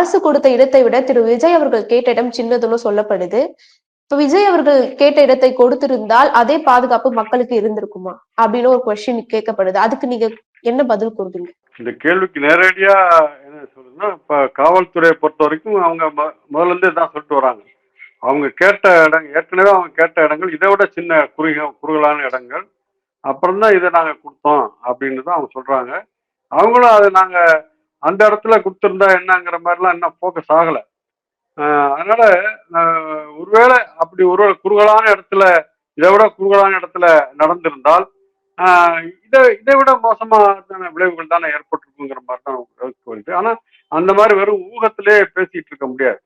அரசு கொடுத்த இடத்தை விட திரு விஜய் அவர்கள் கேட்ட இடம் சின்னதுன்னு சொல்லப்படுது. இப்ப விஜய் அவர்கள் கேட்ட இடத்தை கொடுத்திருந்தால் அதே பாதுகாப்பு மக்களுக்கு இருந்திருக்குமா அப்படின்னு ஒரு கொஸ்டின் கேட்கப்படுது. அதுக்கு நீங்க என்ன பதில் கூறுவீங்க? இந்த கேள்விக்கு நேரடியா என்ன சொல்றதுன்னா, இப்ப காவல்துறையை பொறுத்த வரைக்கும் அவங்க முதல்ல இருந்தே தான் சொல்லிட்டு வராங்க. அவங்க கேட்ட இடம் ஏற்கனவே அவங்க கேட்ட இடங்கள் இதை விட சின்ன குறுகலான இடங்கள். அப்புறம் தான் இதை நாங்க கொடுத்தோம் அப்படின்னு தான் அவங்க சொல்றாங்க. அவங்களும் அதை நாங்க அந்த இடத்துல கொடுத்திருந்தா என்னங்கிற மாதிரிலாம் இன்னும் ஃபோக்கஸ் ஆகல. அதனால ஒருவேளை அப்படி ஒரு குறுகலான இடத்துல இதை விட குறுகலான இடத்துல நடந்திருந்தால் இதை இதை விட மோசமான விளைவுகள் தானே ஏற்பட்டிருக்குங்கிற மாதிரி தான் வருது. ஆனா அந்த மாதிரி வெறும் ஊகத்திலே பேசிட்டு இருக்க முடியாது.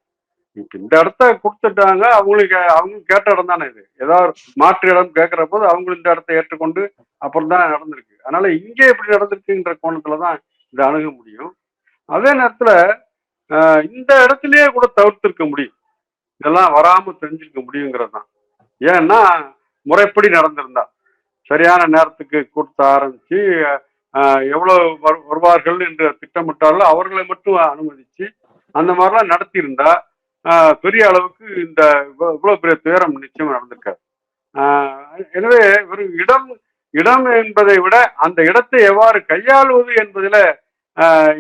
இப்ப இந்த இடத்த கொடுத்துட்டாங்க, அவங்களுக்கு அவங்க கேட்ட இடம் தானே இது. ஏதாவது மாற்று இடம் கேட்கிற போது அவங்களும் இந்த இடத்த ஏற்றுக்கொண்டு அப்புறம் தான் நடந்திருக்கு. அதனால இங்கே எப்படி நடந்திருக்குன்ற கோணத்துலதான் இதை அணுக முடியும். அதே நேரத்துல இந்த இடத்துலயே கூட தவிர்த்திருக்க முடியும், இதெல்லாம் வராம தெரிஞ்சிருக்க முடியுங்கிறது தான். ஏன்னா முறைப்படி நடந்திருந்தா சரியான நேரத்துக்கு கூட்ட ஆரம்பிச்சு எவ்வளவு வருவார்கள் என்று திட்டமிட்டாலும் அவர்களை மட்டும் அனுமதிச்சு அந்த மாதிரிலாம் நடத்தியிருந்தா பெரிய அளவுக்கு இந்த இவ்வளவு பெரிய துயரம் நிச்சயம் நடந்திருக்காரு. எனவே ஒரு இடம் என்பதை விட அந்த இடத்தை எவ்வாறு கையாளுவது என்பதில்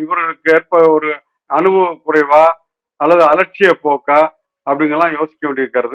இவர்களுக்கு ஏற்ப ஒரு அனுபவ குறைவா அல்லது அலட்சிய போக்கா அப்படிங்கெல்லாம் யோசிக்க வேண்டியிருக்கிறது.